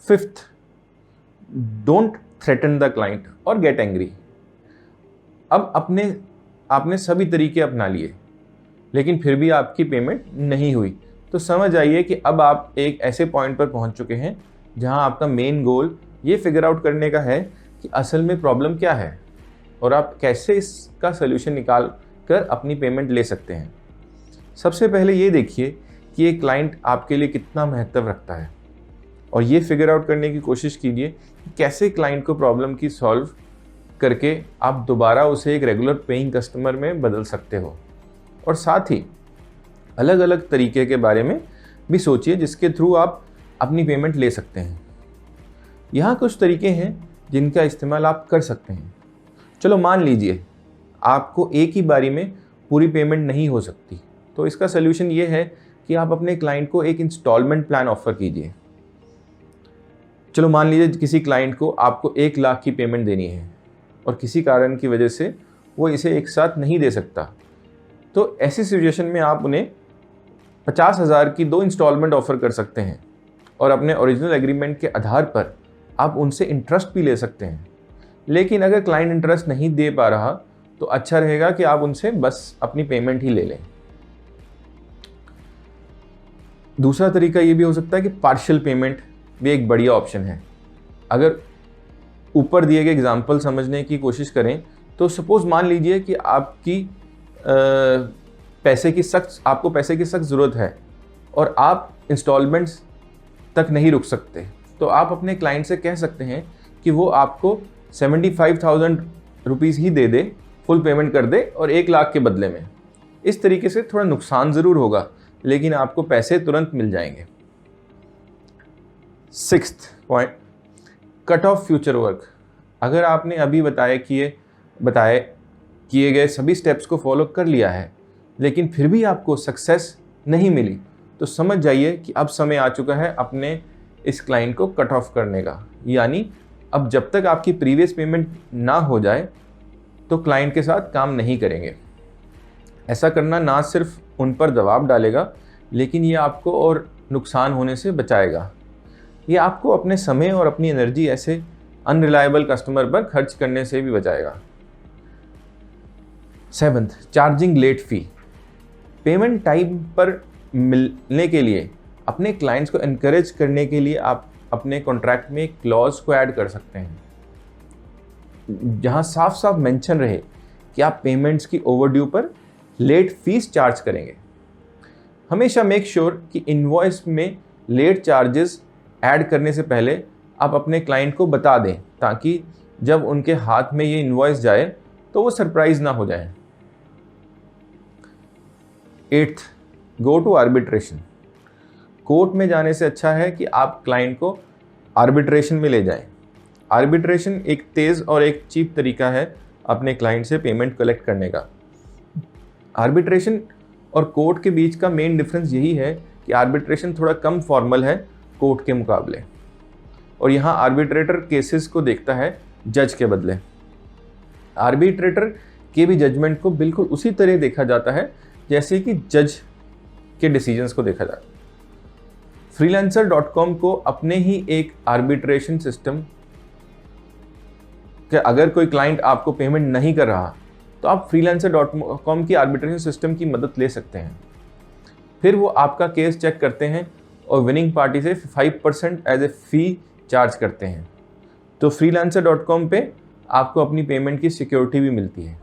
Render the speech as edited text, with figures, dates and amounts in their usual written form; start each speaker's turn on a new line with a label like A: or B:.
A: Fifth, don't threaten the client और get angry. अब आपने सभी तरीके अपना लिए लेकिन फिर भी आपकी पेमेंट नहीं हुई, तो समझ आइए कि अब आप एक ऐसे पॉइंट पर पहुंच चुके हैं जहां आपका मेन गोल ये फिगर आउट करने का है कि असल में प्रॉब्लम क्या है और आप कैसे इसका सोल्यूशन निकाल कर अपनी पेमेंट ले सकते हैं। सबसे पहले ये देखिए कि ये क्लाइंट आपके लिए कितना महत्व रखता है और ये फिगर आउट करने की कोशिश कीजिए कि कैसे क्लाइंट को प्रॉब्लम की सॉल्व करके आप दोबारा उसे एक रेगुलर पेइंग कस्टमर में बदल सकते हो। और साथ ही अलग अलग तरीके के बारे में भी सोचिए जिसके थ्रू आप अपनी पेमेंट ले सकते हैं। यहाँ कुछ तरीके हैं जिनका इस्तेमाल आप कर सकते हैं। चलो मान लीजिए आपको एक ही बारी में पूरी पेमेंट नहीं हो सकती, तो इसका सलूशन ये है कि आप अपने क्लाइंट को एक इंस्टॉलमेंट प्लान ऑफर कीजिए। चलो मान लीजिए किसी क्लाइंट को आपको 1 लाख की पेमेंट देनी है और किसी कारण की वजह से वो इसे एक साथ नहीं दे सकता, तो ऐसी सिचुएशन में आप उन्हें 50,000 की 2 इंस्टॉलमेंट ऑफर कर सकते हैं और अपने ओरिजिनल एग्रीमेंट के आधार पर आप उनसे इंटरेस्ट भी ले सकते हैं। लेकिन अगर क्लाइंट इंटरेस्ट नहीं दे पा रहा तो अच्छा रहेगा कि आप उनसे बस अपनी पेमेंट ही ले लें। दूसरा तरीका ये भी हो सकता है कि पार्शियल पेमेंट भी एक बढ़िया ऑप्शन है। अगर ऊपर दिए गए एग्जाम्पल समझने की कोशिश करें तो सपोज मान लीजिए कि आपको पैसे की सख्त ज़रूरत है और आप इंस्टॉलमेंट्स तक नहीं रुक सकते, तो आप अपने क्लाइंट से कह सकते हैं कि वो आपको 75,000 रुपीज़ ही दे दे, फुल पेमेंट कर दे और 1 लाख के बदले में। इस तरीके से थोड़ा नुकसान ज़रूर होगा लेकिन आपको पैसे तुरंत मिल जाएंगे। 6th point, cut off future work. अगर आपने अभी किए गए सभी स्टेप्स को फॉलो कर लिया है लेकिन फिर भी आपको सक्सेस नहीं मिली, तो समझ जाइए कि अब समय आ चुका है अपने इस क्लाइंट को कट ऑफ करने का। यानी अब जब तक आपकी प्रीवियस पेमेंट ना हो जाए तो क्लाइंट के साथ काम नहीं करेंगे। ऐसा करना ना सिर्फ उन पर दबाव डालेगा लेकिन ये आपको और नुकसान होने से बचाएगा। ये आपको अपने समय और अपनी एनर्जी ऐसे अनरिलायबल कस्टमर पर खर्च करने से भी बचाएगा। 7th, चार्जिंग लेट फ़ी। पेमेंट टाइम पर मिलने के लिए अपने क्लाइंट्स को एनकरेज करने के लिए आप अपने कॉन्ट्रैक्ट में एक क्लॉज को ऐड कर सकते हैं जहां साफ साफ मेंशन रहे कि आप पेमेंट्स की ओवरड्यू पर लेट फीस चार्ज करेंगे। हमेशा मेक श्योर कि इनवॉइस में लेट चार्जेस ऐड करने से पहले आप अपने क्लाइंट को बता दें ताकि जब उनके हाथ में ये इनवॉइस जाए तो वो सरप्राइज ना हो जाए। 8th, go to arbitration. Court में जाने से अच्छा है कि आप क्लाइंट को आर्बिट्रेशन में ले जाएं। आर्बिट्रेशन एक तेज़ और एक चीप तरीका है अपने क्लाइंट से पेमेंट कलेक्ट करने का। आर्बिट्रेशन और कोर्ट के बीच का मेन डिफरेंस यही है कि आर्बिट्रेशन थोड़ा कम फॉर्मल है कोर्ट के मुकाबले, और यहाँ आर्बिट्रेटर केसेस को देखता है जज के बदले। आर्बिट्रेटर के भी जजमेंट को बिल्कुल उसी तरह देखा जाता है जैसे कि जज के डिसीजंस को देखा जाता है। freelancer.com को अपने ही एक आर्बिट्रेशन सिस्टम कि अगर कोई क्लाइंट आपको पेमेंट नहीं कर रहा तो आप freelancer.com की आर्बिट्रेशन सिस्टम की मदद ले सकते हैं। फिर वो आपका केस चेक करते हैं और विनिंग पार्टी से 5% एज ए फ़ी चार्ज करते हैं। तो freelancer.com पे आपको अपनी पेमेंट की सिक्योरिटी भी मिलती है।